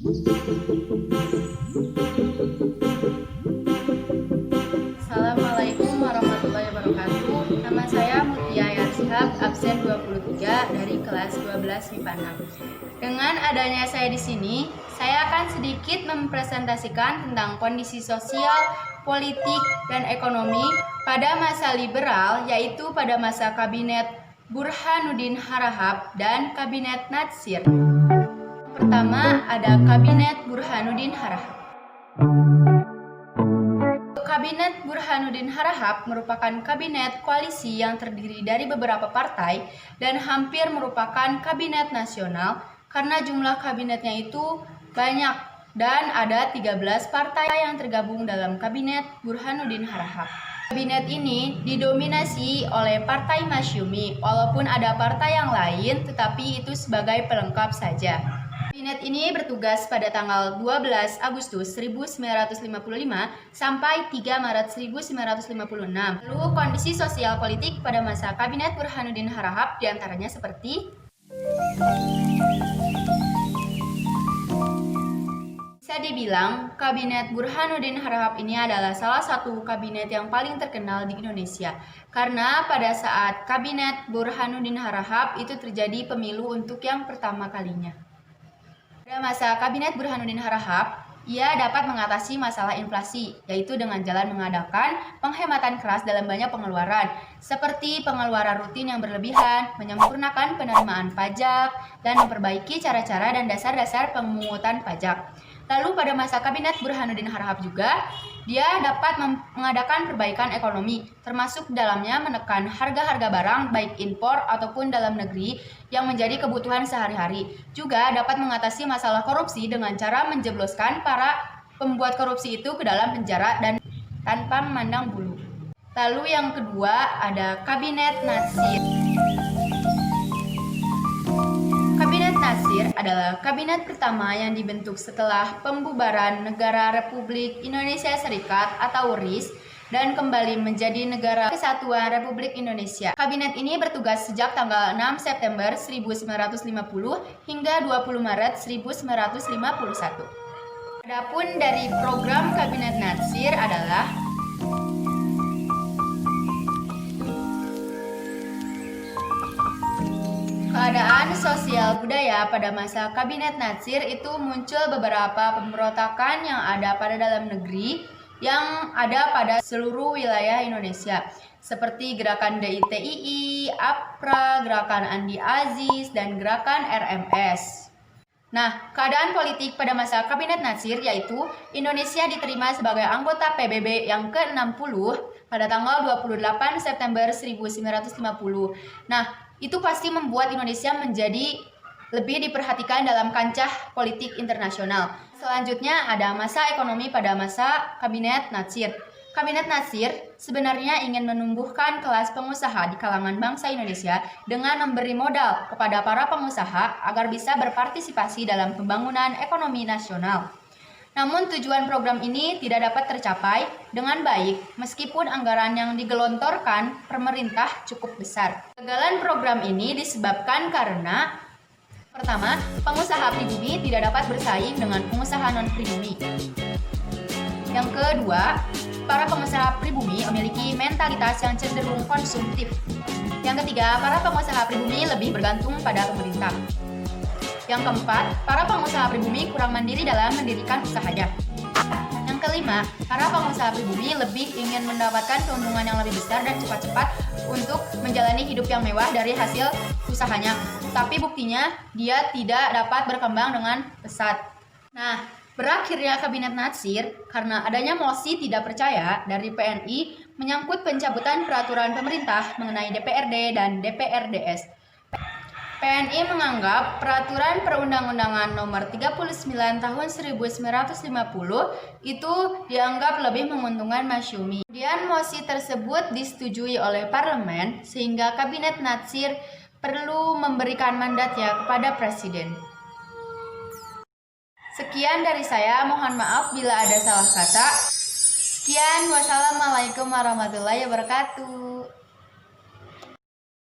Assalamualaikum warahmatullahi wabarakatuh. Nama saya Mutia Yarshab, absen 23 dari kelas 12 MIPA 6. Dengan adanya saya di sini, saya akan sedikit mempresentasikan tentang kondisi sosial, politik, dan ekonomi pada masa liberal, yaitu pada masa Kabinet Burhanuddin Harahap dan Kabinet Natsir. Pertama ada Kabinet Burhanuddin Harahap. Kabinet Burhanuddin Harahap merupakan kabinet koalisi yang terdiri dari beberapa partai dan hampir merupakan kabinet nasional karena jumlah kabinetnya itu banyak dan ada 13 partai yang tergabung dalam Kabinet Burhanuddin Harahap. Kabinet ini didominasi oleh Partai Masyumi, walaupun ada partai yang lain tetapi itu sebagai pelengkap saja. Kabinet ini bertugas pada tanggal 12 Agustus 1955 sampai 3 Maret 1956. Lalu kondisi sosial politik pada masa Kabinet Burhanuddin Harahap diantaranya seperti bisa dibilang Kabinet Burhanuddin Harahap ini adalah salah satu kabinet yang paling terkenal di Indonesia karena pada saat Kabinet Burhanuddin Harahap itu terjadi pemilu untuk yang pertama kalinya. Pada masa Kabinet Burhanuddin Harahap, ia dapat mengatasi masalah inflasi, yaitu dengan jalan mengadakan penghematan keras dalam banyak pengeluaran, seperti pengeluaran rutin yang berlebihan, menyempurnakan penerimaan pajak, dan memperbaiki cara-cara dan dasar-dasar pemungutan pajak. Lalu pada masa Kabinet Burhanuddin Harahap juga, dia dapat mengadakan perbaikan ekonomi, termasuk dalamnya menekan harga-harga barang baik impor ataupun dalam negeri yang menjadi kebutuhan sehari-hari. Juga dapat mengatasi masalah korupsi dengan cara menjebloskan para pembuat korupsi itu ke dalam penjara dan tanpa memandang bulu. Lalu yang kedua ada Kabinet Natsir. Kabinet Natsir adalah kabinet pertama yang dibentuk setelah pembubaran Negara Republik Indonesia Serikat atau RIS dan kembali menjadi Negara Kesatuan Republik Indonesia. Kabinet ini bertugas sejak tanggal 6 September 1950 hingga 20 Maret 1951. Adapun dari program Kabinet Natsir adalah keadaan sosial budaya pada masa Kabinet Natsir itu muncul beberapa pemberontakan yang ada pada dalam negeri yang ada pada seluruh wilayah Indonesia seperti gerakan DITII, APRA, gerakan Andi Aziz, dan gerakan RMS. Nah, keadaan politik pada masa Kabinet Natsir yaitu Indonesia diterima sebagai anggota PBB yang ke-60 pada tanggal 28 September 1950. Nah, itu pasti membuat Indonesia menjadi lebih diperhatikan dalam kancah politik internasional. Selanjutnya ada masa ekonomi pada masa Kabinet Natsir. Kabinet Natsir sebenarnya ingin menumbuhkan kelas pengusaha di kalangan bangsa Indonesia dengan memberi modal kepada para pengusaha agar bisa berpartisipasi dalam pembangunan ekonomi nasional. Namun tujuan program ini tidak dapat tercapai dengan baik meskipun anggaran yang digelontorkan pemerintah cukup besar. Kegagalan program ini disebabkan karena pertama, pengusaha pribumi tidak dapat bersaing dengan pengusaha non-pribumi. Yang kedua, para pengusaha pribumi memiliki mentalitas yang cenderung konsumtif. Yang ketiga, para pengusaha pribumi lebih bergantung pada pemerintah. Yang keempat, para pengusaha pribumi kurang mandiri dalam mendirikan usahanya. Yang kelima, para pengusaha pribumi lebih ingin mendapatkan keuntungan yang lebih besar dan cepat-cepat untuk menjalani hidup yang mewah dari hasil usahanya. Tapi buktinya, dia tidak dapat berkembang dengan pesat. Nah, berakhirnya Kabinet Natsir karena adanya mosi tidak percaya dari PNI menyangkut pencabutan peraturan pemerintah mengenai DPRD dan DPRDS. PNI menganggap peraturan perundang-undangan nomor 39 tahun 1950 itu dianggap lebih menguntungkan Masyumi. Kemudian mosi tersebut disetujui oleh parlemen sehingga Kabinet Natsir perlu memberikan mandatnya kepada presiden. Sekian dari saya, mohon maaf bila ada salah kata. Sekian, wassalamualaikum warahmatullahi wabarakatuh.